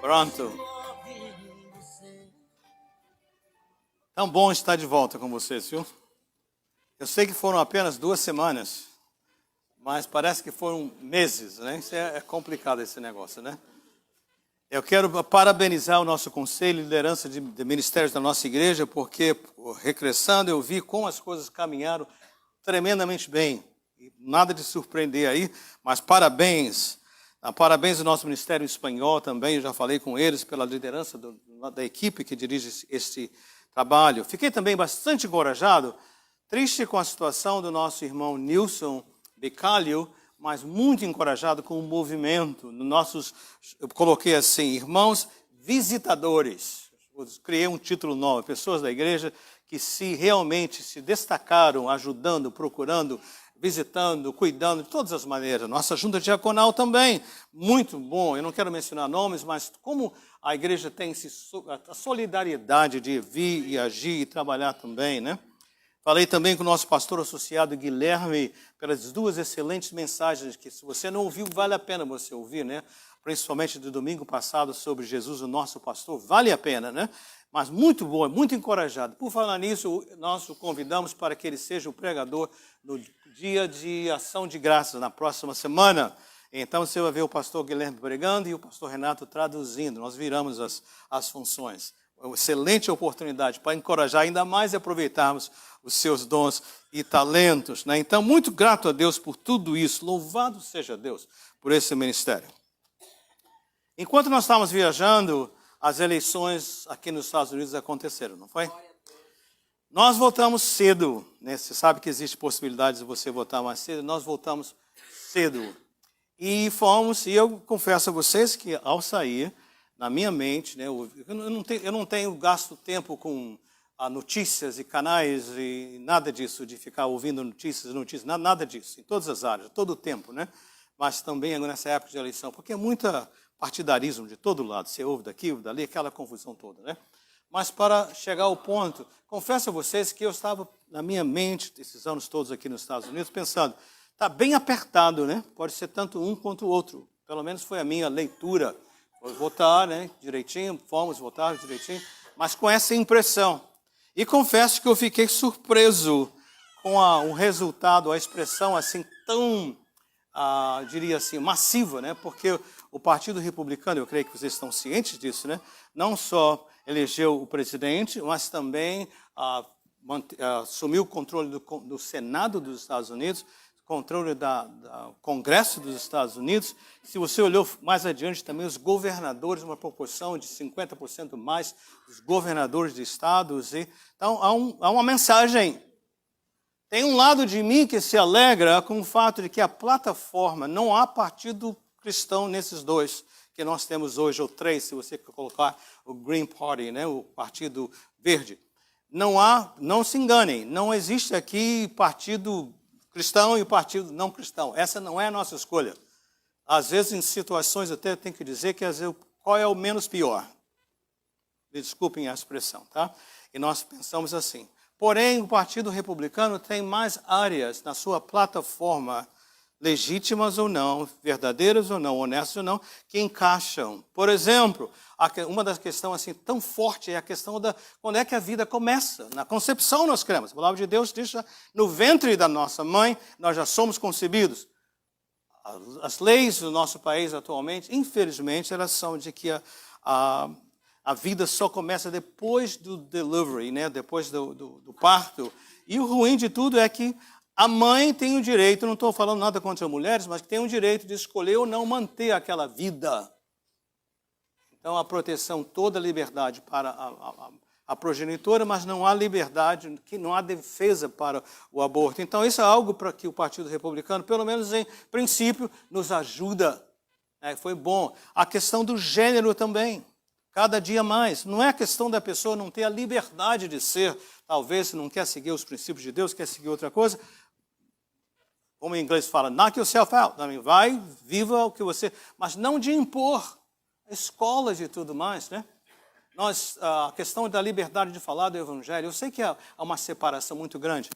Pronto. Tão bom estar de volta com vocês, viu? Eu sei que foram apenas 2 semanas, mas parece que foram meses, né? Isso é complicado esse negócio, né? Eu quero parabenizar o nosso conselho e liderança de ministérios da nossa igreja, porque, regressando, eu vi como as coisas caminharam tremendamente bem. Nada de surpreender aí, mas parabéns. Parabéns ao nosso Ministério Espanhol também, eu já falei com eles pela liderança da equipe que dirige este trabalho. Fiquei também bastante encorajado, triste com a situação do nosso irmão Nilson Becalho, mas muito encorajado com o movimento. Eu coloquei assim, irmãos visitadores. Eu criei um título novo, pessoas da igreja que realmente se destacaram, ajudando, procurando, visitando, cuidando de todas as maneiras. Nossa junta diaconal também, muito bom. Eu não quero mencionar nomes, mas como a igreja tem a solidariedade de vir e agir e trabalhar também, né? Falei também com o nosso pastor associado Guilherme pelas 2 excelentes mensagens que, se você não ouviu, vale a pena você ouvir, né? Principalmente do domingo passado sobre Jesus, o nosso pastor, vale a pena, né? Mas muito bom, muito encorajado. Por falar nisso, nós o convidamos para que ele seja o pregador no dia de ação de graças, na próxima semana. Então você vai ver o pastor Guilherme pregando e o pastor Renato traduzindo. Nós viramos as funções. Uma excelente oportunidade para encorajar ainda mais e aproveitarmos os seus dons e talentos, né? Então, muito grato a Deus por tudo isso. Louvado seja Deus por esse ministério. Enquanto nós estávamos viajando, as eleições aqui nos Estados Unidos aconteceram, não foi? Nós votamos cedo, né? Você sabe que existe possibilidade de você votar mais cedo. Nós votamos cedo. E eu confesso a vocês que ao sair, na minha mente, né, eu não tenho gasto tempo com notícias e canais e nada disso, de ficar ouvindo notícias, nada disso, em todas as áreas, todo o tempo, né? Mas também nessa época de eleição, porque é muita partidarismo de todo lado, você ouve daqui, ouve dali, aquela confusão toda, né? Mas para chegar ao ponto, confesso a vocês que eu estava na minha mente, esses anos todos aqui nos Estados Unidos, pensando, está bem apertado, né? Pode ser tanto um quanto o outro, pelo menos foi a minha leitura. Votar, né, direitinho, fomos votar direitinho, mas com essa impressão. E confesso que eu fiquei surpreso com o resultado, a expressão assim tão, diria assim, massiva, né? Porque o Partido Republicano, eu creio que vocês estão cientes disso, né? Não só elegeu o presidente, mas também assumiu o controle do Senado dos Estados Unidos, controle do Congresso dos Estados Unidos. Se você olhou mais adiante também, os governadores, uma proporção de 50% mais dos governadores de estados. Então, há uma mensagem. Tem um lado de mim que se alegra com o fato de que a plataforma, não há partido cristão nesses 2 que nós temos hoje, ou 3, se você colocar o Green Party, né, o Partido Verde. Não se enganem, não existe aqui partido cristão e o partido não cristão. Essa não é a nossa escolha. Às vezes, em situações, até tenho que dizer que às vezes, qual é o menos pior. Desculpem a expressão, tá? E nós pensamos assim. Porém, o Partido Republicano tem mais áreas na sua plataforma, legítimas ou não, verdadeiras ou não, honestas ou não, que encaixam. Por exemplo, uma das questões assim, tão forte é a questão da quando é que a vida começa. Na concepção nós cremos. A palavra de Deus diz que no ventre da nossa mãe nós já somos concebidos. As leis do nosso país atualmente, infelizmente, elas são de que a vida só começa depois do delivery, né? Depois do parto. E o ruim de tudo é que a mãe tem o direito, não estou falando nada contra as mulheres, mas que tem o direito de escolher ou não manter aquela vida. Então, a proteção, toda a liberdade para a progenitora, mas não há liberdade, não há defesa para o aborto. Então, isso é algo para que o Partido Republicano, pelo menos em princípio, nos ajuda. Foi bom. A questão do gênero também, cada dia mais. Não é a questão da pessoa não ter a liberdade de ser, talvez, se não quer seguir os princípios de Deus, quer seguir outra coisa. Como em inglês fala, knock yourself out. Vai, viva o que você... Mas não de impor escolas e tudo mais, né? A questão da liberdade de falar do Evangelho, eu sei que há uma separação muito grande.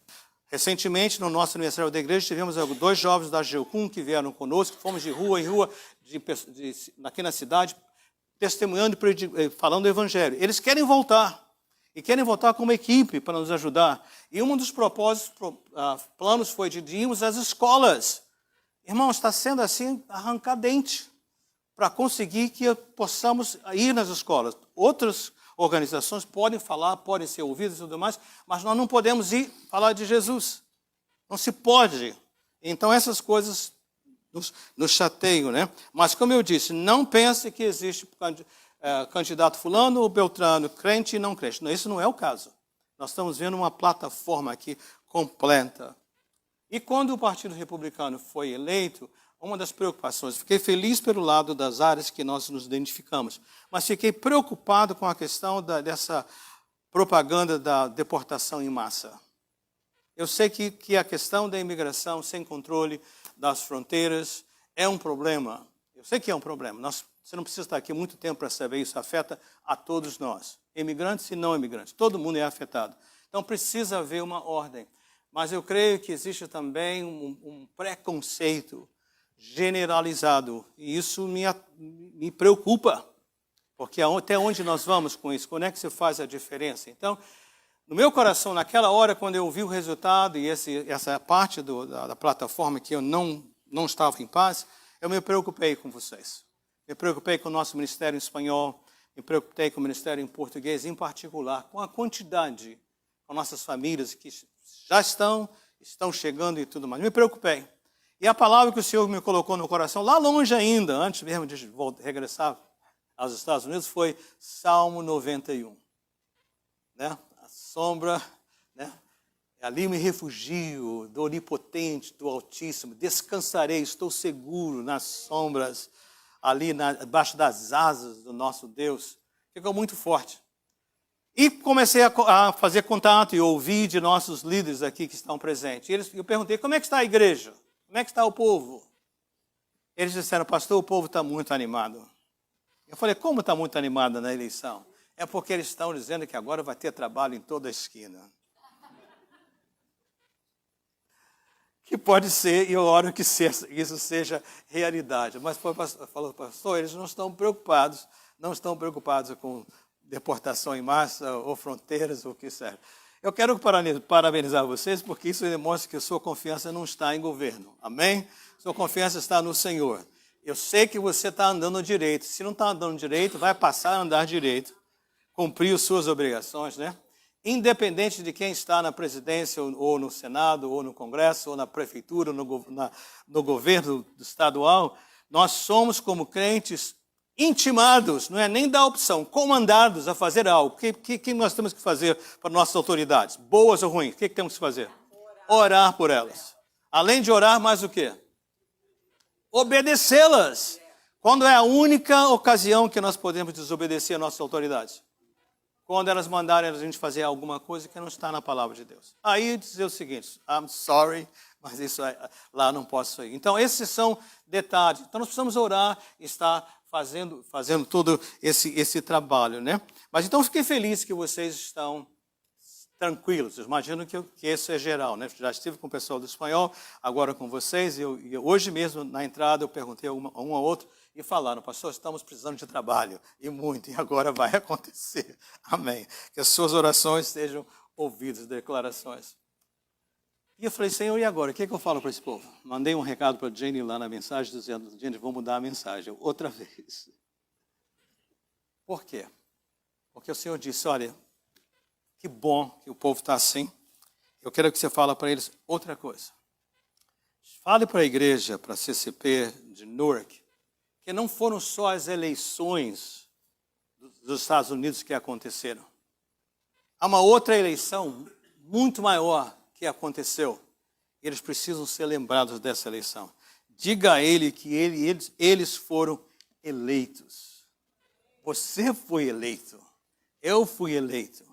Recentemente, no nosso aniversário da igreja, tivemos 2 jovens da Geocum que vieram conosco, fomos de rua em rua, aqui na cidade, testemunhando, falando o evangelho. Eles querem voltar. E querem voltar como equipe para nos ajudar. E um dos propósitos, planos foi de irmos às escolas. Irmãos, está sendo assim, arrancar dente para conseguir que possamos ir nas escolas. Outras organizações podem falar, podem ser ouvidas e tudo mais, mas nós não podemos ir falar de Jesus. Não se pode. Então essas coisas nos chateiam, né? Mas como eu disse, não pense que existe candidato fulano ou beltrano, crente e não crente. Não, isso não é o caso. Nós estamos vendo uma plataforma aqui completa. E quando o Partido Republicano foi eleito, uma das preocupações, fiquei feliz pelo lado das áreas que nós nos identificamos, mas fiquei preocupado com a questão dessa propaganda da deportação em massa. Eu sei que a questão da imigração sem controle das fronteiras é um problema. Eu sei que é um problema. Você não precisa estar aqui muito tempo para saber, isso afeta a todos nós, imigrantes e não imigrantes. Todo mundo é afetado. Então precisa haver uma ordem. Mas eu creio que existe também um preconceito generalizado. E isso me preocupa. Porque até onde nós vamos com isso? Quando é que você faz a diferença? Então, no meu coração, naquela hora, quando eu vi o resultado e essa parte da plataforma que eu não estava em paz, eu me preocupei com vocês. Me preocupei com o nosso ministério em espanhol, me preocupei com o ministério em português, em particular, com a quantidade, com nossas famílias que já estão chegando e tudo mais. Me preocupei. E a palavra que o Senhor me colocou no coração, lá longe ainda, antes mesmo de regressar aos Estados Unidos, foi Salmo 91. Né? A sombra, né? Ali me refugio do Onipotente, do Altíssimo, descansarei, estou seguro nas sombras, ali debaixo das asas do nosso Deus. Ficou muito forte. E comecei a fazer contato e ouvir de nossos líderes aqui que estão presentes. E eu perguntei, como é que está a igreja? Como é que está o povo? Eles disseram, pastor, o povo está muito animado. Eu falei, como está muito animado na eleição? É porque eles estão dizendo que agora vai ter trabalho em toda a esquina. Que pode ser, e eu oro que isso seja realidade. Mas falou, pastor, eles não estão preocupados com deportação em massa ou fronteiras ou o que seja. Eu quero parabenizar vocês, porque isso demonstra que a sua confiança não está em governo. Amém? Sua confiança está no Senhor. Eu sei que você está andando direito. Se não está andando direito, vai passar a andar direito. Cumprir as suas obrigações, né? Independente de quem está na presidência, ou no Senado, ou no Congresso, ou na prefeitura, no governo estadual, nós somos, como crentes, intimados, não é nem da opção, comandados a fazer algo. O que nós temos que fazer para nossas autoridades? Boas ou ruins? O que temos que fazer? Orar por elas. Além de orar, mais o quê? Obedecê-las. Quando é a única ocasião que nós podemos desobedecer às nossas autoridades? Quando elas mandarem a gente fazer alguma coisa que não está na palavra de Deus. Aí dizer o seguinte, I'm sorry, mas isso lá não posso ir. Então esses são detalhes. Então nós precisamos orar e estar fazendo todo esse trabalho, né? Mas então fiquei feliz que vocês estão tranquilos. Eu imagino que isso é geral, né? Já estive com o pessoal do espanhol, agora com vocês. E hoje mesmo, na entrada, eu perguntei a um a outro e falaram, pastor, estamos precisando de trabalho, e muito, e agora vai acontecer. Amém. Que as suas orações sejam ouvidas, declarações. E eu falei, Senhor, e agora? O que eu falo para esse povo? Mandei um recado para a Jenny lá na mensagem, dizendo, gente, vou mudar a mensagem outra vez. Por quê? Porque o Senhor disse, olha, que bom que o povo está assim. Eu quero que você fale para eles outra coisa. Fale para a igreja, para a CCP de Newark, que não foram só as eleições dos Estados Unidos que aconteceram. Há uma outra eleição muito maior que aconteceu. Eles precisam ser lembrados dessa eleição. Diga a ele que eles foram eleitos. Você foi eleito. Eu fui eleito.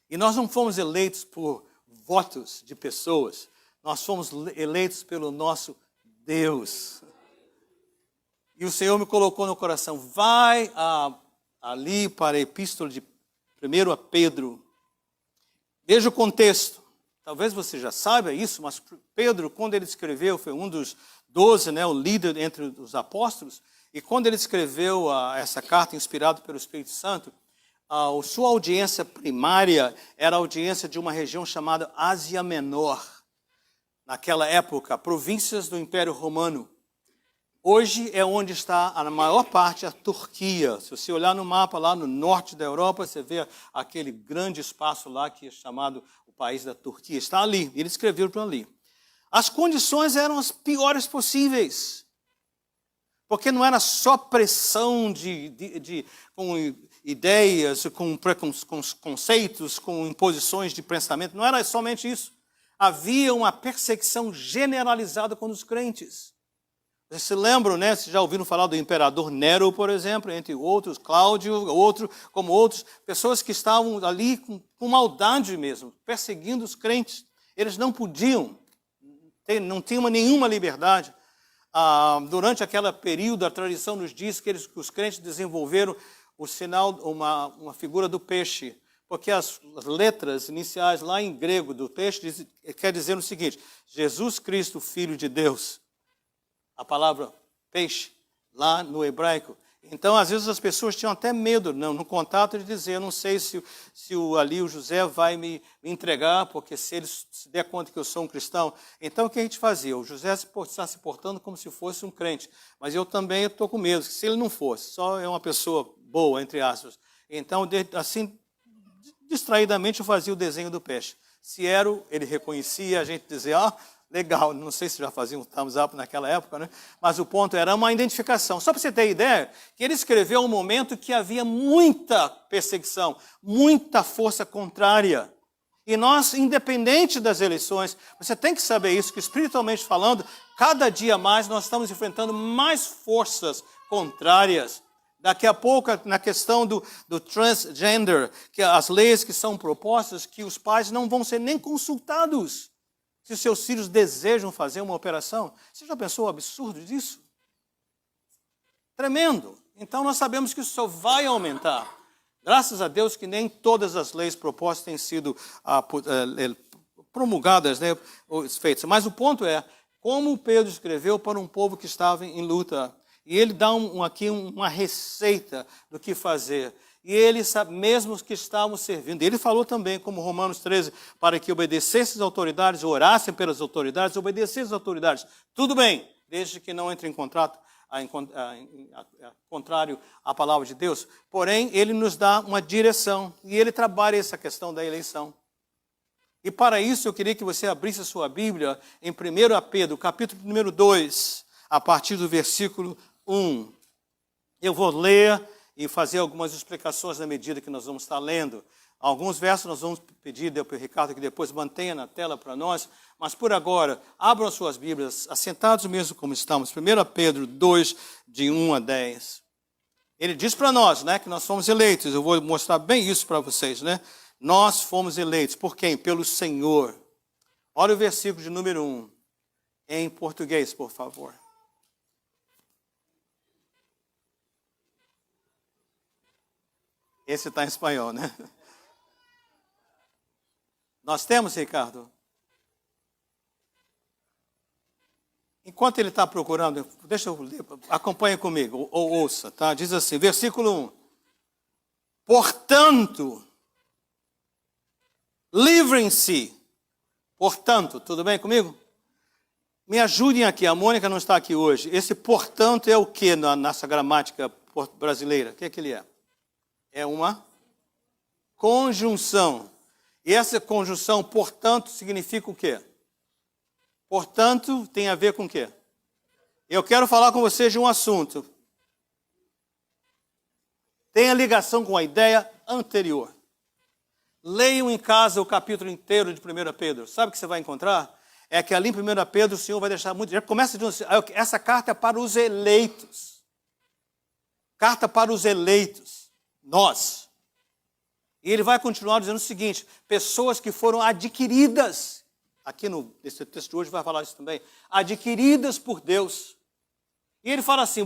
E nós não fomos eleitos por votos de pessoas. Nós fomos eleitos pelo nosso Deus. E o Senhor me colocou no coração, vai ali para a epístola de 1 a Pedro. Veja o contexto. Talvez você já saiba isso, mas Pedro, quando ele escreveu, foi um dos 12, né, o líder entre os apóstolos, E quando ele escreveu essa carta, inspirado pelo Espírito Santo, a sua audiência primária era a audiência de uma região chamada Ásia Menor. Naquela época, províncias do Império Romano. Hoje é onde está a maior parte a Turquia. Se você olhar no mapa lá no norte da Europa, você vê aquele grande espaço lá que é chamado o país da Turquia. Está ali, ele escreveu para ali. As condições eram as piores possíveis. Porque não era só pressão com ideias, com conceitos, com imposições de pensamento. Não era somente isso. Havia uma perseguição generalizada contra os crentes. Vocês se lembram, né? Vocês já ouviram falar do imperador Nero, por exemplo, entre outros, Cláudio, como outros, pessoas que estavam ali com maldade mesmo, perseguindo os crentes. Eles não podiam, não tinham nenhuma liberdade. Durante aquele período, a tradição nos diz que os crentes desenvolveram o sinal, uma figura do peixe, porque as letras iniciais lá em grego do peixe quer dizer o seguinte: Jesus Cristo, Filho de Deus. A palavra peixe, lá no hebraico. Então, às vezes, as pessoas tinham até medo no contato de dizer, eu não sei se o José vai me entregar, porque se ele se der conta que eu sou um cristão. Então, o que a gente fazia? O José está se portando como se fosse um crente, mas eu também estou com medo, que se ele não fosse, só é uma pessoa boa, entre aspas. Então, assim, distraidamente, eu fazia o desenho do peixe. Se era, ele reconhecia, a gente dizia, legal, não sei se já fazia um thumbs up naquela época, né? Mas o ponto era uma identificação. Só para você ter ideia, que ele escreveu um momento que havia muita perseguição, muita força contrária. E nós, independente das eleições, você tem que saber isso, que espiritualmente falando, cada dia mais nós estamos enfrentando mais forças contrárias. Daqui a pouco, na questão do transgender, que as leis que são propostas, que os pais não vão ser nem consultados. Se os seus filhos desejam fazer uma operação, você já pensou o absurdo disso? Tremendo. Então nós sabemos que isso só vai aumentar. Graças a Deus que nem todas as leis propostas têm sido promulgadas, né, feitas. Mas o ponto é, como Pedro escreveu para um povo que estava em luta. E ele dá aqui uma receita do que fazer. E eles, mesmo que estavam servindo, ele falou também, como Romanos 13, para que obedecessem às autoridades, orassem pelas autoridades, obedecessem às autoridades. Tudo bem, desde que não entre em contrato, contrário à palavra de Deus. Porém, ele nos dá uma direção e ele trabalha essa questão da eleição. E para isso eu queria que você abrisse a sua Bíblia em 1 Pedro, capítulo número 2, a partir do versículo 1. Eu vou ler e fazer algumas explicações na medida que nós vamos estar lendo. Alguns versos nós vamos pedir para o Ricardo que depois mantenha na tela para nós, mas por agora, abram as suas Bíblias, assentados mesmo como estamos. 1 Pedro 2, de 1 a 10. Ele diz para nós, né, que nós fomos eleitos. Eu vou mostrar bem isso para vocês, né? Nós fomos eleitos. Por quem? Pelo Senhor. Olha o versículo de número 1. Em português, por favor. Esse está em espanhol, né? Nós temos, Ricardo? Enquanto ele está procurando, deixa eu ler, acompanhe comigo, ou ouça, tá? Diz assim, versículo 1. Portanto, livrem-se. Portanto, tudo bem comigo? Me ajudem aqui, a Mônica não está aqui hoje. Esse portanto é o que na nossa gramática brasileira? O que é que ele é? É uma conjunção. E essa conjunção, portanto, significa o quê? Portanto, tem a ver com o quê? Eu quero falar com vocês de um assunto. Tem a ligação com a ideia anterior. Leiam em casa o capítulo inteiro de 1 Pedro. Sabe o que você vai encontrar? É que ali em 1 Pedro o Senhor vai deixar muito... Já começa dizendo assim, essa carta é para os eleitos. Carta para os eleitos. Nós. E ele vai continuar dizendo o seguinte, pessoas que foram adquiridas, aqui nesse texto hoje vai falar isso também, adquiridas por Deus. E ele fala assim,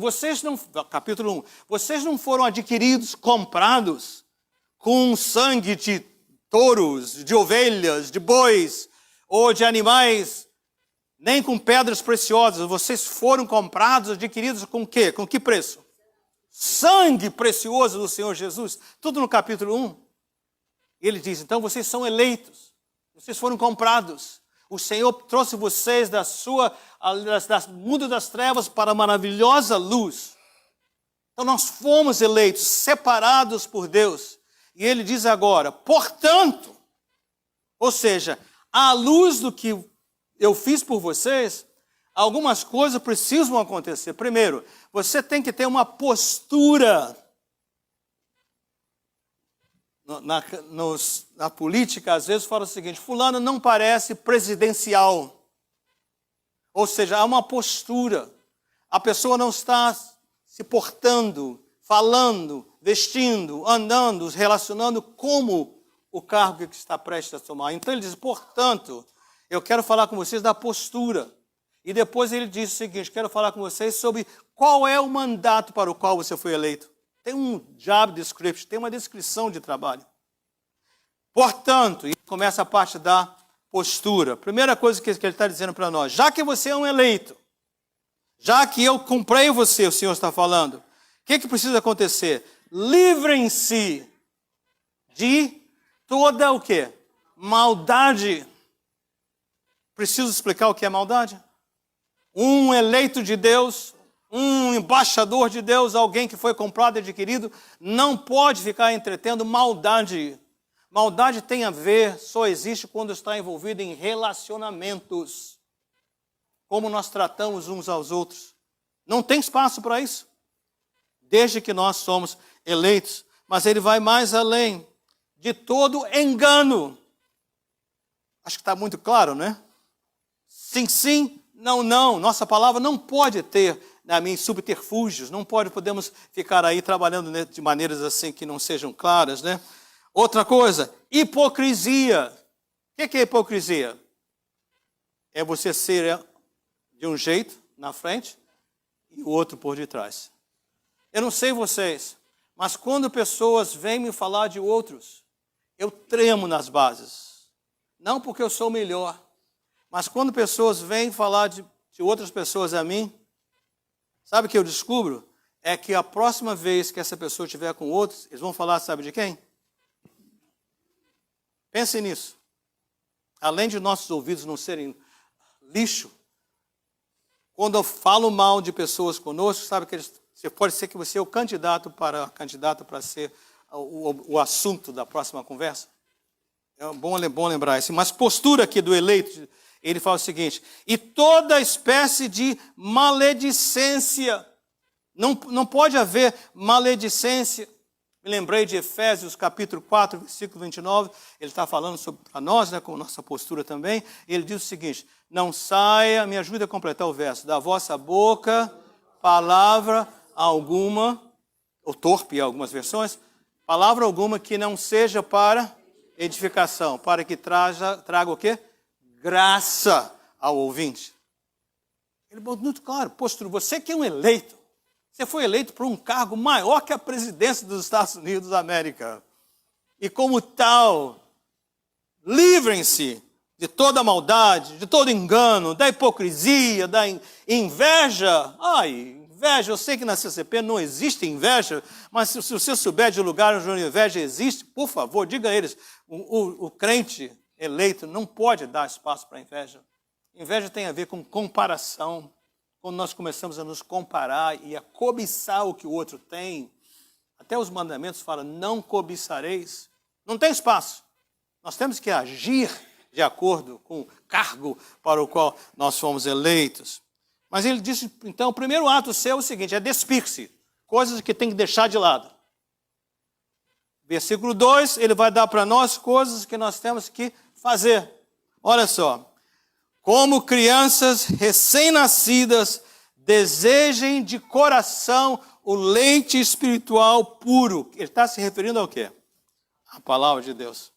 capítulo 1, vocês não foram adquiridos, comprados, com sangue de touros, de ovelhas, de bois, ou de animais nem com pedras preciosas. Vocês foram comprados, adquiridos com o quê? Com que preço? Sangue precioso do Senhor Jesus. Tudo no capítulo 1. Ele diz, então vocês são eleitos. Vocês foram comprados. O Senhor trouxe vocês do mundo das trevas para a maravilhosa luz. Então nós fomos eleitos, separados por Deus. E ele diz agora, portanto, ou seja, à luz do que eu fiz por vocês, algumas coisas precisam acontecer. Primeiro, você tem que ter uma postura. Na política, às vezes, fala o seguinte, fulano não parece presidencial. Ou seja, há uma postura. A pessoa não está se portando, falando, vestindo, andando, relacionando como o cargo que está prestes a tomar. Então ele diz, portanto, eu quero falar com vocês da postura. E depois ele diz o seguinte, quero falar com vocês sobre qual é o mandato para o qual você foi eleito. Tem um job description, tem uma descrição de trabalho. Portanto, e começa a parte da postura. Primeira coisa que ele está dizendo para nós, já que você é um eleito, já que eu comprei você, o Senhor está falando, o que precisa acontecer? Livrem-se de toda o quê? Maldade. Preciso explicar o que é maldade? Um eleito de Deus, um embaixador de Deus, alguém que foi comprado e adquirido, não pode ficar entretendo maldade. Maldade tem a ver, só existe quando está envolvido em relacionamentos. Como nós tratamos uns aos outros. Não tem espaço para isso. Desde que nós somos eleitos. Mas ele vai mais além de todo engano. Acho que está muito claro, né? Sim, sim, não, não. Nossa palavra não pode ter subterfúgios. Não podemos ficar aí trabalhando de maneiras assim que não sejam claras, né? Outra coisa, hipocrisia. O que é hipocrisia? É você ser de um jeito na frente e o outro por detrás. Eu não sei vocês, mas quando pessoas vêm me falar de outros, eu tremo nas bases. Não porque eu sou melhor, mas quando pessoas vêm falar de outras pessoas a mim, sabe o que eu descubro? É que a próxima vez que essa pessoa estiver com outros, eles vão falar, sabe de quem? Pense nisso. Além de nossos ouvidos não serem lixo, quando eu falo mal de pessoas conosco, sabe que pode ser que você é o candidato para ser o assunto da próxima conversa. É bom lembrar isso. Mas postura aqui do eleito, ele fala o seguinte, e toda espécie de maledicência. Não pode haver maledicência. Me lembrei de Efésios capítulo 4, versículo 29, ele está falando para nós, né, com nossa postura também, ele diz o seguinte, não saia, me ajuda a completar o verso, da vossa boca, palavra alguma, ou torpe em algumas versões, palavra alguma que não seja para edificação, para que traga o quê? Graça ao ouvinte. Ele botou muito claro, postura, você que é um eleito, você foi eleito por um cargo maior que a presidência dos Estados Unidos da América. E como tal, livrem-se de toda maldade, de todo engano, da hipocrisia, da inveja. Inveja, eu sei que na CCP não existe inveja, mas se você souber de lugar onde a inveja existe, por favor, diga a eles, o crente eleito não pode dar espaço para inveja. Inveja tem a ver com comparação. Quando nós começamos a nos comparar e a cobiçar o que o outro tem, até os mandamentos falam, não cobiçareis. Não tem espaço. Nós temos que agir de acordo com o cargo para o qual nós fomos eleitos. Mas ele disse, então, o primeiro ato seu é o seguinte, é despir-se, coisas que tem que deixar de lado. Versículo 2, ele vai dar para nós coisas que nós temos que fazer. Olha só. Como crianças recém-nascidas, desejem de coração o leite espiritual puro. Ele está se referindo ao quê? A palavra de Deus.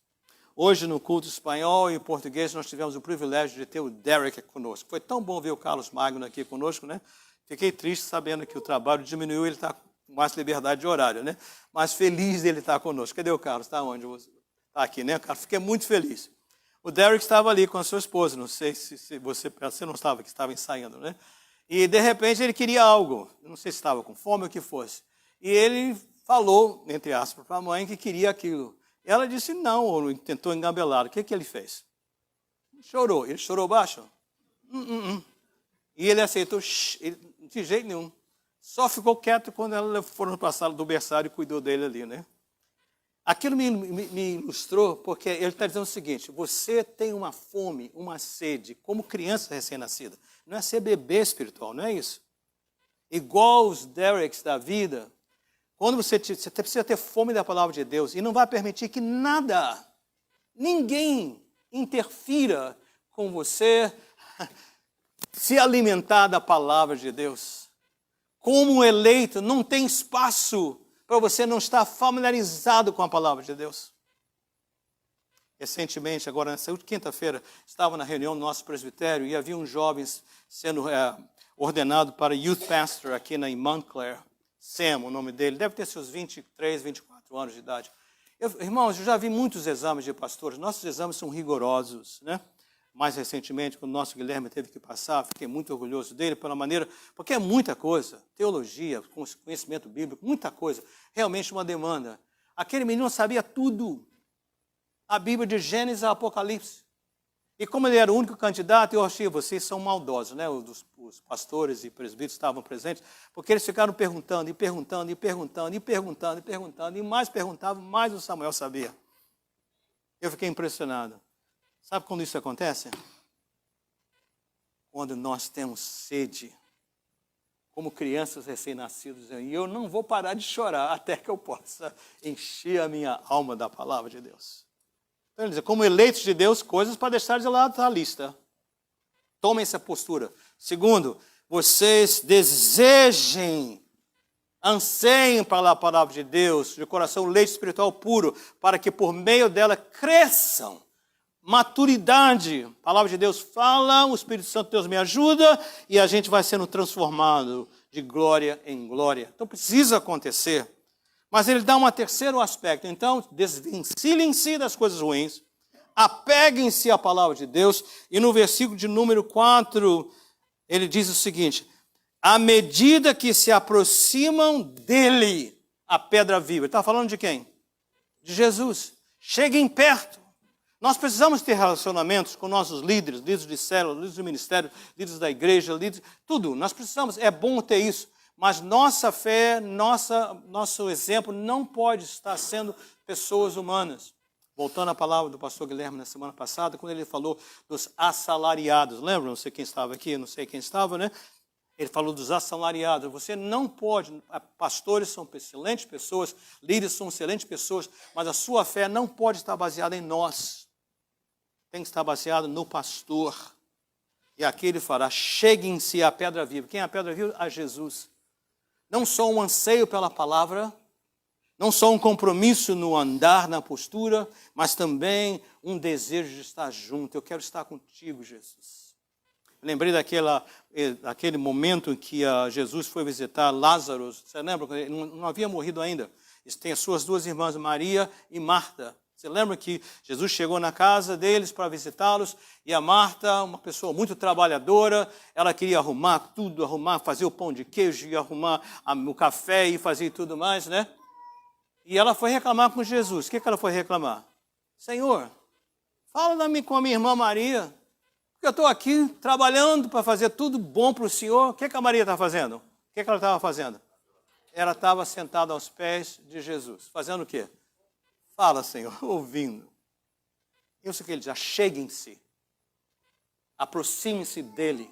Hoje, no culto espanhol e português, nós tivemos o privilégio de ter o Derek conosco. Foi tão bom ver o Carlos Magno aqui conosco, né? Fiquei triste sabendo que o trabalho diminuiu, ele está com mais liberdade de horário, né? Mas feliz dele estar conosco. Cadê o Carlos? Está onde? Está aqui, né, Carlos? Fiquei muito feliz. O Derek estava ali com a sua esposa, não sei se você não estava, que estava ensaiando, né? E de repente ele queria algo, não sei se estava com fome ou o que fosse. E ele falou, entre aspas, para a mãe que queria aquilo. Ela disse não, ou tentou engambelar. O que ele fez? Chorou. Ele chorou baixo? E ele aceitou, de jeito nenhum. Só ficou quieto quando ela foram para a sala do berçário e cuidou dele ali, né? Aquilo me ilustrou, porque ele está dizendo o seguinte: você tem uma fome, uma sede, como criança recém-nascida. Não é ser bebê espiritual, não é isso? Igual os Dereks da vida, quando você precisa ter fome da palavra de Deus e não vai permitir que nada, ninguém interfira com você se alimentar da palavra de Deus. Como eleito, não tem espaço para você não estar familiarizado com a palavra de Deus. Recentemente, agora nessa quinta-feira, estava na reunião do nosso presbitério e havia uns jovens sendo ordenados para youth pastor aqui em Montclair. Sam, o nome dele, deve ter seus 23, 24 anos de idade. Irmãos, eu já vi muitos exames de pastores, nossos exames são rigorosos, né? Mais recentemente, quando o nosso Guilherme teve que passar, fiquei muito orgulhoso dele pela maneira, porque é muita coisa, teologia, conhecimento bíblico, muita coisa, realmente uma demanda. Aquele menino sabia tudo, a Bíblia de Gênesis a Apocalipse. E como ele era o único candidato, eu achei, vocês são maldosos, né? Os pastores e presbíteros estavam presentes, porque eles ficaram perguntando, e perguntando, e perguntando, e perguntando, e perguntando, e mais perguntavam, mais o Samuel sabia. Eu fiquei impressionado. Sabe quando isso acontece? Quando nós temos sede, como crianças recém-nascidas, e eu não vou parar de chorar até que eu possa encher a minha alma da palavra de Deus. Então, ele diz, como eleitos de Deus, coisas para deixar de lado da lista. Tomem essa postura. Segundo, vocês desejem, anseiem pela palavra de Deus, de coração, leite espiritual puro, para que por meio dela cresçam. Maturidade, a palavra de Deus fala, o Espírito Santo de Deus me ajuda e a gente vai sendo transformado de glória em glória. Então precisa acontecer. Mas ele dá um terceiro aspecto. Então, desvencilhem-se das coisas ruins, apeguem-se à palavra de Deus. E no versículo de número 4, ele diz o seguinte: à medida que se aproximam dele, a pedra viva. Ele está falando de quem? De Jesus. Cheguem perto. Nós precisamos ter relacionamentos com nossos líderes, líderes de célula, líderes do ministério, líderes da igreja, líderes, tudo. Nós precisamos, é bom ter isso. Mas nossa fé, nosso exemplo não pode estar sendo pessoas humanas. Voltando à palavra do pastor Guilherme na semana passada, quando ele falou dos assalariados. Lembram? Não sei quem estava aqui, não sei quem estava, né? Ele falou dos assalariados. Você não pode, pastores são excelentes pessoas, líderes são excelentes pessoas, mas a sua fé não pode estar baseada em nós. Tem que estar baseado no pastor. E aqui ele fala, cheguem-se à pedra viva. Quem é a pedra viva? A Jesus. Não só um anseio pela palavra, não só um compromisso no andar, na postura, mas também um desejo de estar junto. Eu quero estar contigo, Jesus. Lembrei daquele momento em que Jesus foi visitar Lázaro. Você lembra? Ele não havia morrido ainda. Ele tem as suas duas irmãs, Maria e Marta. Você lembra que Jesus chegou na casa deles para visitá-los e a Marta, uma pessoa muito trabalhadora, ela queria arrumar tudo, fazer o pão de queijo e arrumar o café e fazer tudo mais, né? E ela foi reclamar com Jesus. O que ela foi reclamar? Senhor, fala com a minha irmã Maria, porque eu estou aqui trabalhando para fazer tudo bom para o Senhor. O que a Maria está fazendo? O que ela estava fazendo? Ela estava sentada aos pés de Jesus. Fazendo o quê? Fala, Senhor, ouvindo. Isso que ele diz, cheguem-se, aproximem-se dele.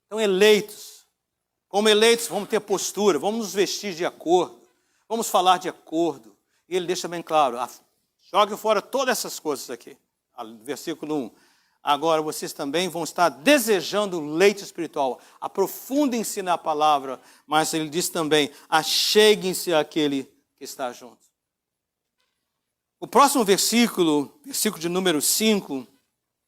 Então, eleitos, como eleitos, vamos ter postura, vamos nos vestir de acordo, vamos falar de acordo. E ele deixa bem claro, jogue fora todas essas coisas aqui. Versículo 1. Agora vocês também vão estar desejando leite espiritual. Aprofundem-se na palavra, mas ele diz também, acheguem-se àquele que está junto. O próximo versículo, versículo de número 5,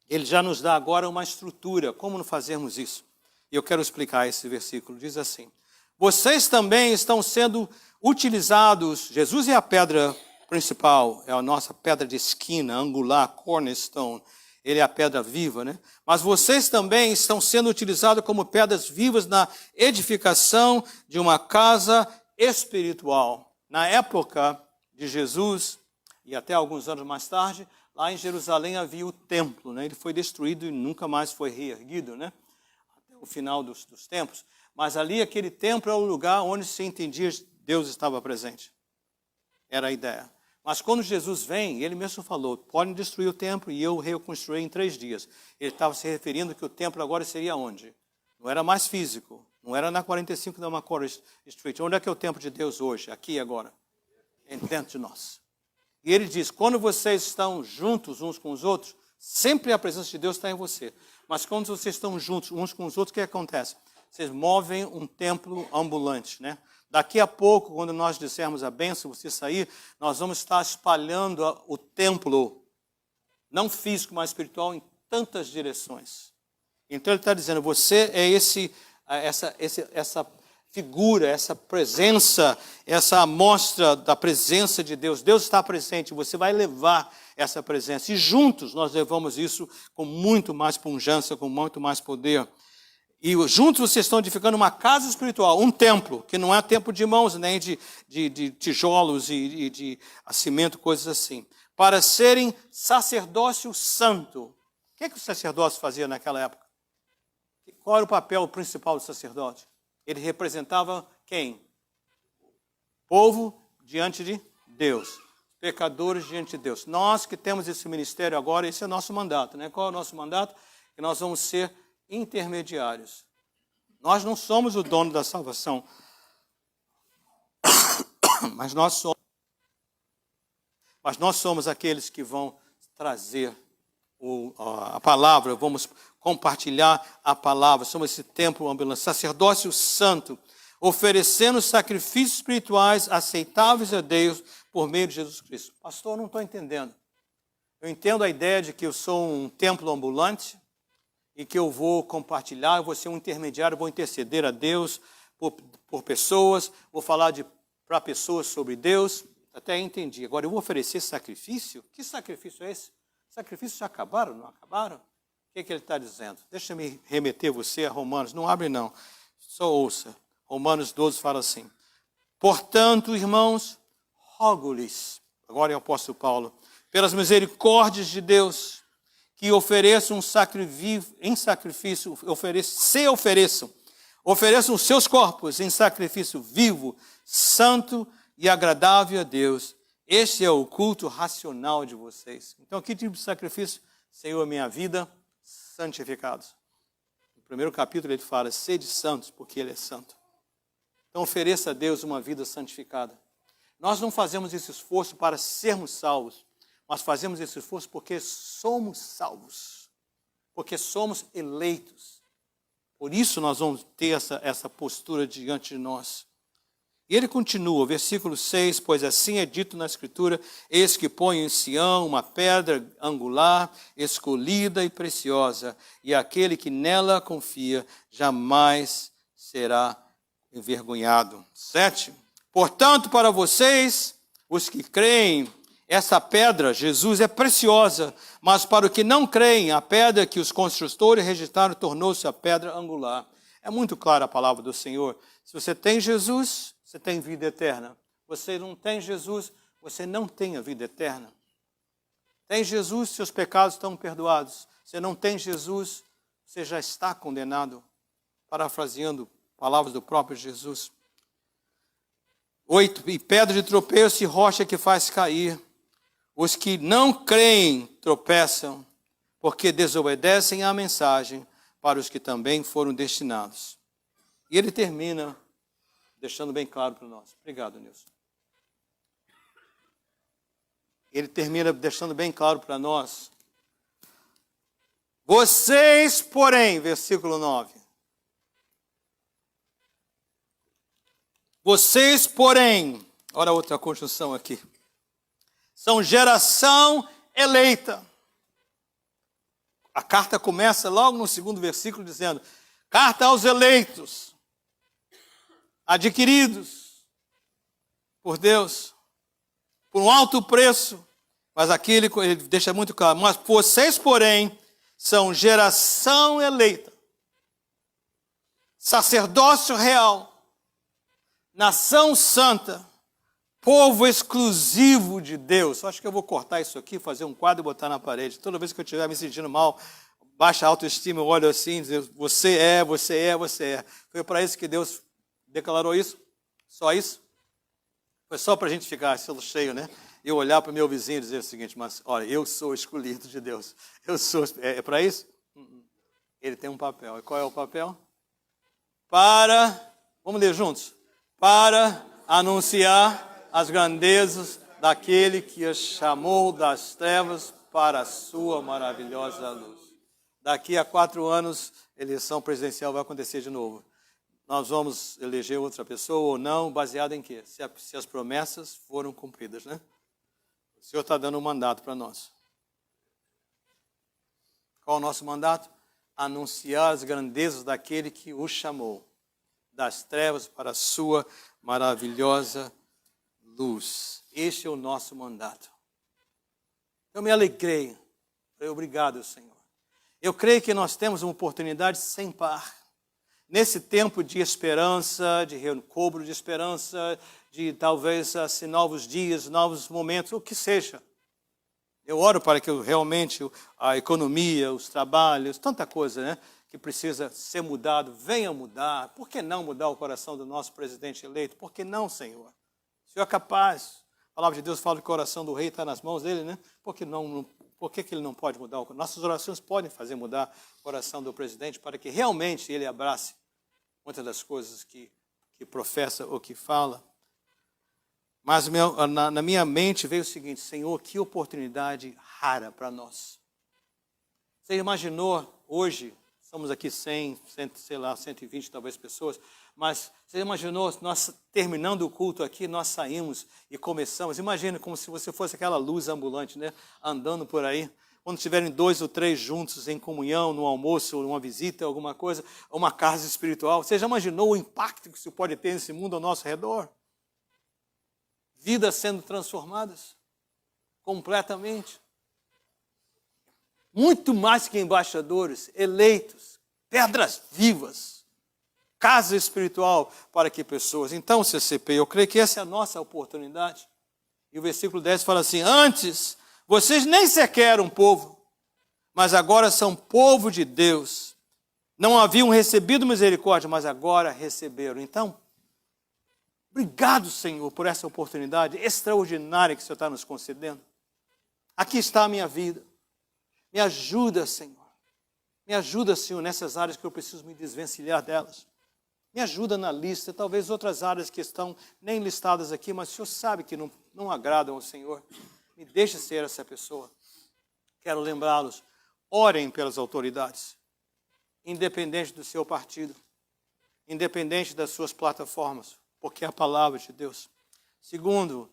ele já nos dá agora uma estrutura, como fazermos isso. E eu quero explicar esse versículo, diz assim, vocês também estão sendo utilizados, Jesus é a pedra principal, é a nossa pedra de esquina, angular, cornerstone. Ele é a pedra viva, né? Mas vocês também estão sendo utilizados como pedras vivas na edificação de uma casa espiritual. Na época de Jesus, e até alguns anos mais tarde, lá em Jerusalém havia o templo, né? Ele foi destruído e nunca mais foi reerguido, né? Até o final dos tempos. Mas ali, aquele templo é o lugar onde se entendia que Deus estava presente. Era a ideia. Mas quando Jesus vem, ele mesmo falou, podem destruir o templo e eu reconstruir em 3 dias. Ele estava se referindo que o templo agora seria onde? Não era mais físico, não era na 45 da Macquarie Street. Onde é que é o templo de Deus hoje, aqui e agora? Dentro de nós. E ele diz, quando vocês estão juntos uns com os outros, sempre a presença de Deus está em você. Mas quando vocês estão juntos uns com os outros, o que acontece? Vocês movem um templo ambulante, né? Daqui a pouco, quando nós dissermos a bênção, você sair, nós vamos estar espalhando o templo, não físico, mas espiritual, em tantas direções. Então ele está dizendo, você é essa figura, essa presença, essa amostra da presença de Deus. Deus está presente, você vai levar essa presença. E juntos nós levamos isso com muito mais pujança, com muito mais poder. E juntos vocês estão edificando uma casa espiritual, um templo, que não é templo de mãos, nem de tijolos e de cimento, coisas assim, para serem sacerdócio santo. O que o sacerdócio fazia naquela época? Qual era o papel principal do sacerdote? Ele representava quem? O povo diante de Deus, pecadores diante de Deus. Nós que temos esse ministério agora, esse é o nosso mandato, né? Qual é o nosso mandato? Que nós vamos ser intermediários. Nós não somos o dono da salvação, mas nós somos aqueles que vão trazer a palavra, vamos compartilhar a palavra. Somos esse templo ambulante, sacerdócio santo, oferecendo sacrifícios espirituais aceitáveis a Deus por meio de Jesus Cristo. Pastor, eu não estou entendendo. Eu entendo a ideia de que eu sou um templo ambulante, e que eu vou compartilhar, eu vou ser um intermediário, vou interceder a Deus por pessoas, vou falar para pessoas sobre Deus, até entendi. Agora eu vou oferecer sacrifício? Que sacrifício é esse? Sacrifícios já acabaram, não acabaram? O que ele está dizendo? Deixa eu me remeter você a Romanos, não abre não, só ouça. Romanos 12 fala assim, portanto, irmãos, rogo-lhes, agora é o apóstolo Paulo, pelas misericórdias de Deus, que ofereçam ofereçam os seus corpos em sacrifício vivo, santo e agradável a Deus. Este é o culto racional de vocês. Então, que tipo de sacrifício? Senhor, minha vida, santificados. No primeiro capítulo ele fala, sede santos, porque ele é santo. Então, ofereça a Deus uma vida santificada. Nós não fazemos esse esforço para sermos salvos, mas fazemos esse esforço porque somos salvos, porque somos eleitos. Por isso nós vamos ter essa postura diante de nós. E ele continua, versículo 6, pois assim é dito na Escritura, eis que põe em Sião uma pedra angular, escolhida e preciosa, e aquele que nela confia jamais será envergonhado. 7, portanto, para vocês, os que creem, essa pedra, Jesus, é preciosa, mas para os que não creem, a pedra que os construtores registraram tornou-se a pedra angular. É muito clara a palavra do Senhor. Se você tem Jesus, você tem vida eterna. Você não tem Jesus, você não tem a vida eterna. Tem Jesus, seus pecados estão perdoados. Você não tem Jesus, você já está condenado. Parafraseando palavras do próprio Jesus. 8, e pedra de tropeço e rocha que faz cair. Os que não creem tropeçam, porque desobedecem à mensagem para os que também foram destinados. E ele termina deixando bem claro para nós. Obrigado, Nilson. Ele termina deixando bem claro para nós. Vocês, porém, versículo 9. Vocês, porém, olha outra construção aqui. São geração eleita. A carta começa logo no 2º versículo dizendo, carta aos eleitos, adquiridos por Deus, por um alto preço. Mas aqui ele deixa muito claro, mas vocês, porém, são geração eleita, sacerdócio real, nação santa, povo exclusivo de Deus. Acho que eu vou cortar isso aqui, fazer um quadro e botar na parede. Toda vez que eu estiver me sentindo mal, baixa autoestima, eu olho assim e digo, você é, você é, você é. Foi para isso que Deus declarou isso? Só isso? Foi só para a gente ficar selo cheio, né? Eu olhar para o meu vizinho e dizer o seguinte, mas olha, eu sou escolhido de Deus. Eu sou. É para isso? Ele tem um papel. E qual é o papel? Vamos ler juntos. Para anunciar as grandezas daquele que os chamou das trevas para a sua maravilhosa luz. Daqui a 4 anos, eleição presidencial vai acontecer de novo. Nós vamos eleger outra pessoa ou não, baseado em quê? Se as promessas foram cumpridas, né? O Senhor está dando um mandato para nós. Qual é o nosso mandato? Anunciar as grandezas daquele que o chamou das trevas para a sua maravilhosa luz. Este é o nosso mandato. Eu me alegrei. Obrigado, Senhor. Eu creio que nós temos uma oportunidade sem par. Nesse tempo de esperança, de recobro de esperança, de talvez assim, novos dias, novos momentos, o que seja. Eu oro para que realmente a economia, os trabalhos, tanta coisa, né, que precisa ser mudado, venha mudar. Por que não mudar o coração do nosso presidente eleito? Por que não, Senhor? O Senhor é capaz. A palavra de Deus fala que o coração do rei está nas mãos dele, né? Por que ele não pode mudar? Nossas orações podem fazer mudar o coração do presidente para que realmente ele abrace muitas das coisas que professa ou que fala. Mas na minha mente veio o seguinte, Senhor, que oportunidade rara para nós. Você imaginou hoje, estamos aqui 100, sei lá, 120 talvez pessoas, mas você imaginou, nós terminando o culto aqui, nós saímos e começamos, imagina como se você fosse aquela luz ambulante, né, andando por aí, quando estiverem 2 ou 3 juntos em comunhão, no almoço, numa visita, alguma coisa, uma casa espiritual, você já imaginou o impacto que isso pode ter nesse mundo ao nosso redor? Vidas sendo transformadas completamente. Muito mais que embaixadores, eleitos, pedras vivas, casa espiritual para que pessoas. Então, CCP, eu creio que essa é a nossa oportunidade. E o versículo 10 fala assim, antes, vocês nem sequer eram povo, mas agora são povo de Deus. Não haviam recebido misericórdia, mas agora receberam. Então, obrigado, Senhor, por essa oportunidade extraordinária que o Senhor está nos concedendo. Aqui está a minha vida. Me ajuda, Senhor. Me ajuda, Senhor, nessas áreas que eu preciso me desvencilhar delas. Me ajuda na lista, talvez outras áreas que estão nem listadas aqui, mas o Senhor sabe que não agradam ao Senhor. Me deixe ser essa pessoa. Quero lembrá-los, orem pelas autoridades, independente do seu partido, independente das suas plataformas, porque é a palavra de Deus. Segundo,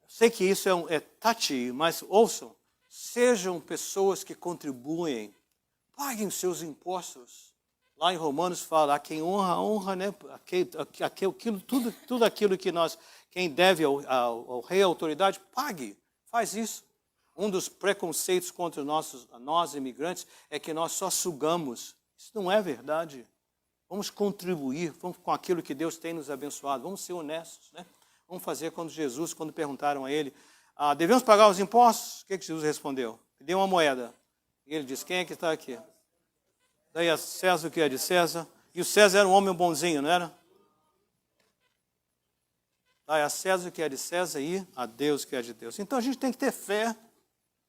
sei que isso é touchy, mas ouçam, sejam pessoas que contribuem, paguem os seus impostos. Lá em Romanos fala, a quem honra, honra, né? Tudo aquilo que quem deve ao rei, à autoridade, pague, faz isso. Um dos preconceitos contra nós imigrantes é que nós só sugamos. Isso não é verdade. Vamos contribuir com aquilo que Deus tem nos abençoado. Vamos ser honestos, né? Vamos fazer quando perguntaram a ele, devemos pagar os impostos? O que Jesus respondeu? Deu uma moeda. E ele disse, quem é que está aqui? Daí a César o que é de César. E o César era um homem bonzinho, não era? Daí a César o que é de César e a Deus o que é de Deus. Então a gente tem que ter fé.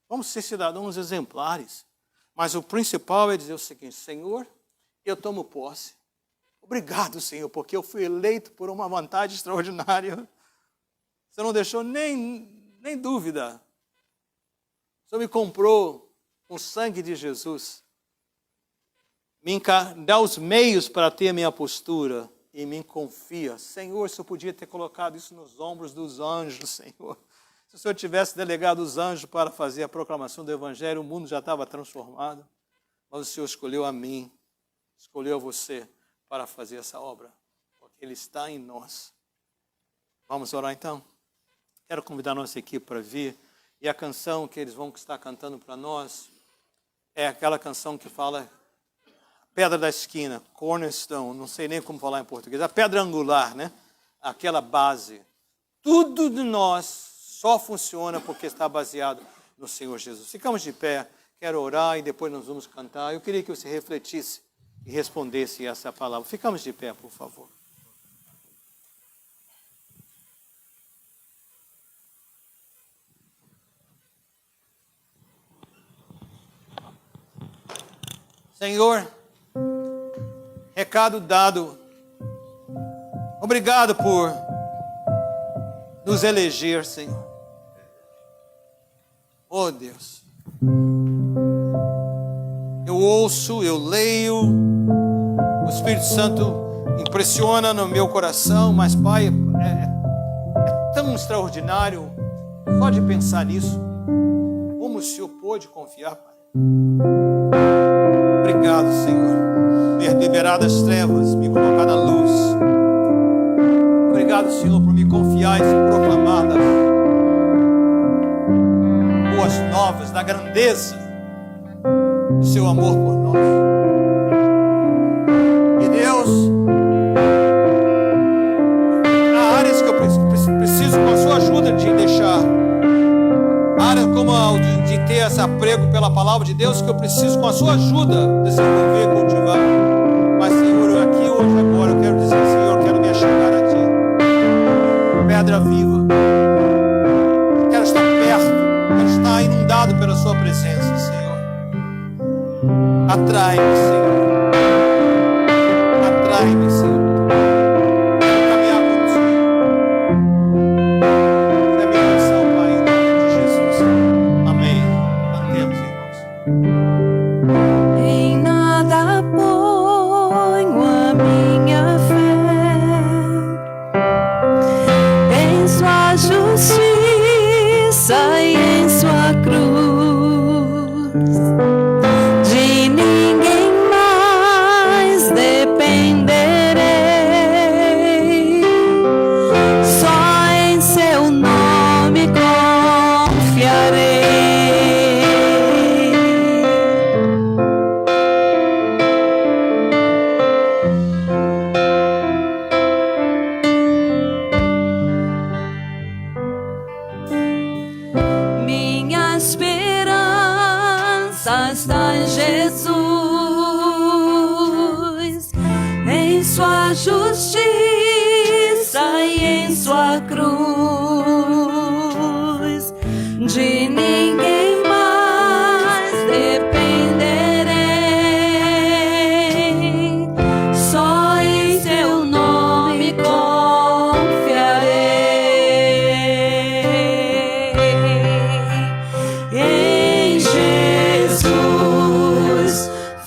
Vamos ser cidadãos exemplares. Mas o principal é dizer o seguinte, Senhor, eu tomo posse. Obrigado, Senhor, porque eu fui eleito por uma vontade extraordinária. Você não deixou nem dúvida. O Senhor me comprou com o sangue de Jesus. Me dá os meios para ter a minha postura e me confia. Senhor, se eu podia ter colocado isso nos ombros dos anjos, Senhor. Se o Senhor tivesse delegado os anjos para fazer a proclamação do Evangelho, o mundo já estava transformado. Mas o Senhor escolheu a mim, escolheu a você para fazer essa obra, porque Ele está em nós. Vamos orar então? Quero convidar a nossa equipe para vir. E a canção que eles vão estar cantando para nós é aquela canção que fala pedra da esquina, cornerstone, não sei nem como falar em português, a pedra angular, né? Aquela base. Tudo de nós só funciona porque está baseado no Senhor Jesus. Ficamos de pé, quero orar e depois nós vamos cantar. Eu queria que você refletisse e respondesse essa palavra. Ficamos de pé, por favor. Senhor, recado dado. Obrigado por nos eleger, Senhor. Oh, Deus. Eu ouço, eu leio. O Espírito Santo impressiona no meu coração, mas, Pai, é tão extraordinário só de pensar nisso. Como o Senhor pôde confiar, Pai. Obrigado, Senhor, por me liberar das trevas, me colocar na luz. Obrigado, Senhor, por me confiar e proclamar das boas novas, da grandeza do seu amor por nós. E Deus, há áreas que eu preciso com a sua ajuda de deixar, áreas como a de ter esse aprego pela palavra de Deus, que eu preciso com a sua ajuda desenvolver, cultivar. Mas, Senhor, aqui hoje, agora, eu quero dizer, Senhor, eu quero me achegar a Ti. Pedra viva. Eu quero estar perto, quero estar inundado pela sua presença, Senhor. Atrai-me, Senhor. Atrai-me, Senhor. Quero caminhar contigo. Essa é a minha oração, Pai, em nome de Jesus. Amém. Cantemos, irmãos. Em nada ponho a minha fé, em sua justiça e em sua cruz. De ninguém mais dependerei, só em seu nome confiarei. Minha esperança está em Jesus, em sua justiça e em sua cruz. De ninguém mais dependerei, só em seu nome confiarei. Em Jesus,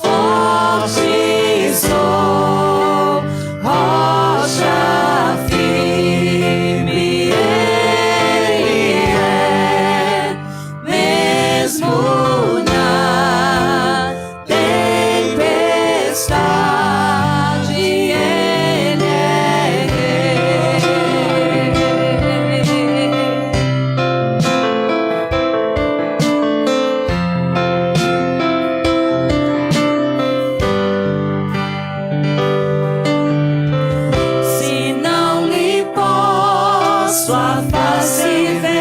forte sou, rocha firme Ele é, mesmo na tempestade Ele é rei. Se não lhe posso a face ver,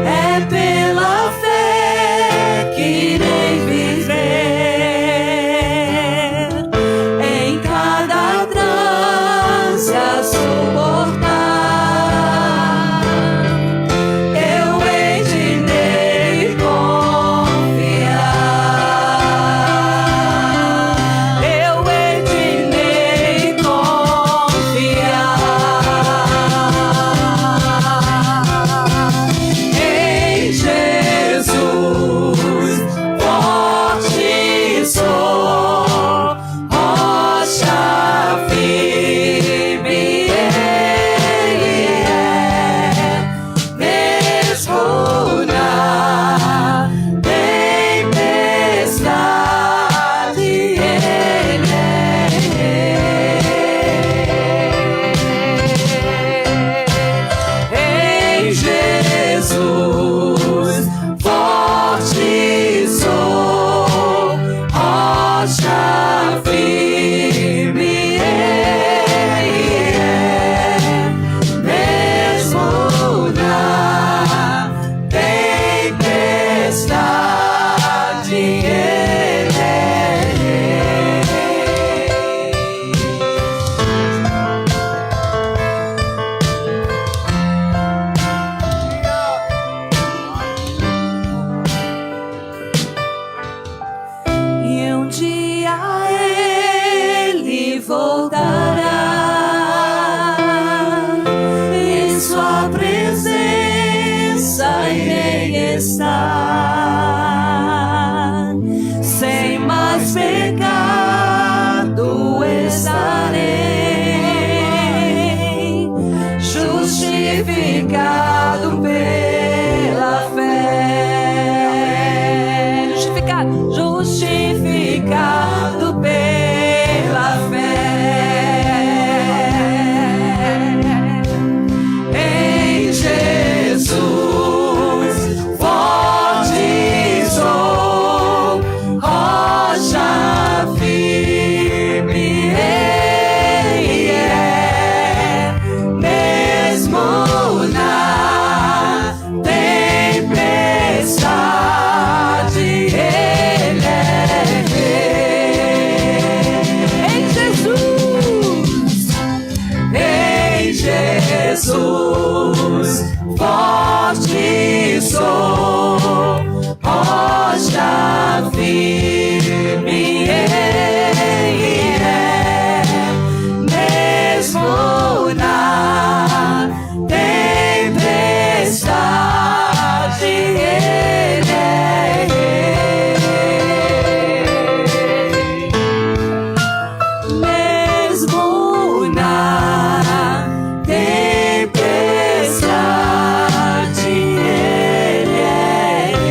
é pela fé que irei viver, em cada trance a suportar. Eu hei de nele confiar. Eu hei de nele confiar. justificado pela fé. Justificado, justificado pela fé. Em Jesus, forte sou, rocha firme Ele é, mesmo na tempestade Ele é rei. Em Jesus, forte sou, rocha firme Ele é, mesmo na tempestade Ele é rei. Mesmo na tempestade Ele é rei.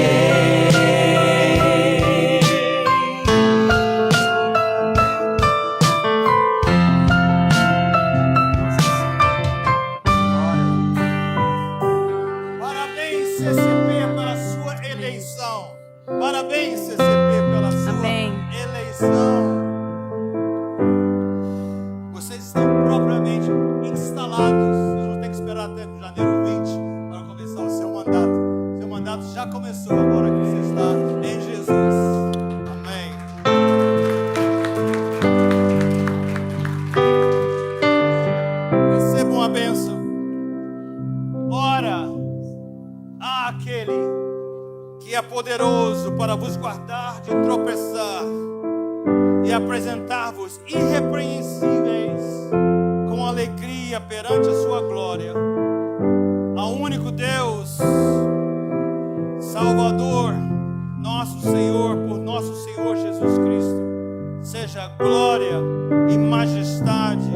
Parabéns, CCP, pela sua eleição. Parabéns, CCP, pela sua Amém. eleição. Vocês estão propriamente instalados. Vocês vão ter que esperar até janeiro 20 para começar o seu mandato. Seu mandato já começou agora que você está em Jesus. Amém. Recebam a bênção. Ora àquele que é poderoso para vos guardar de tropeçar e apresentar-vos irrepreensíveis com alegria perante a sua glória. Ao único Deus, Salvador, nosso Senhor, por nosso Senhor Jesus Cristo, seja glória e majestade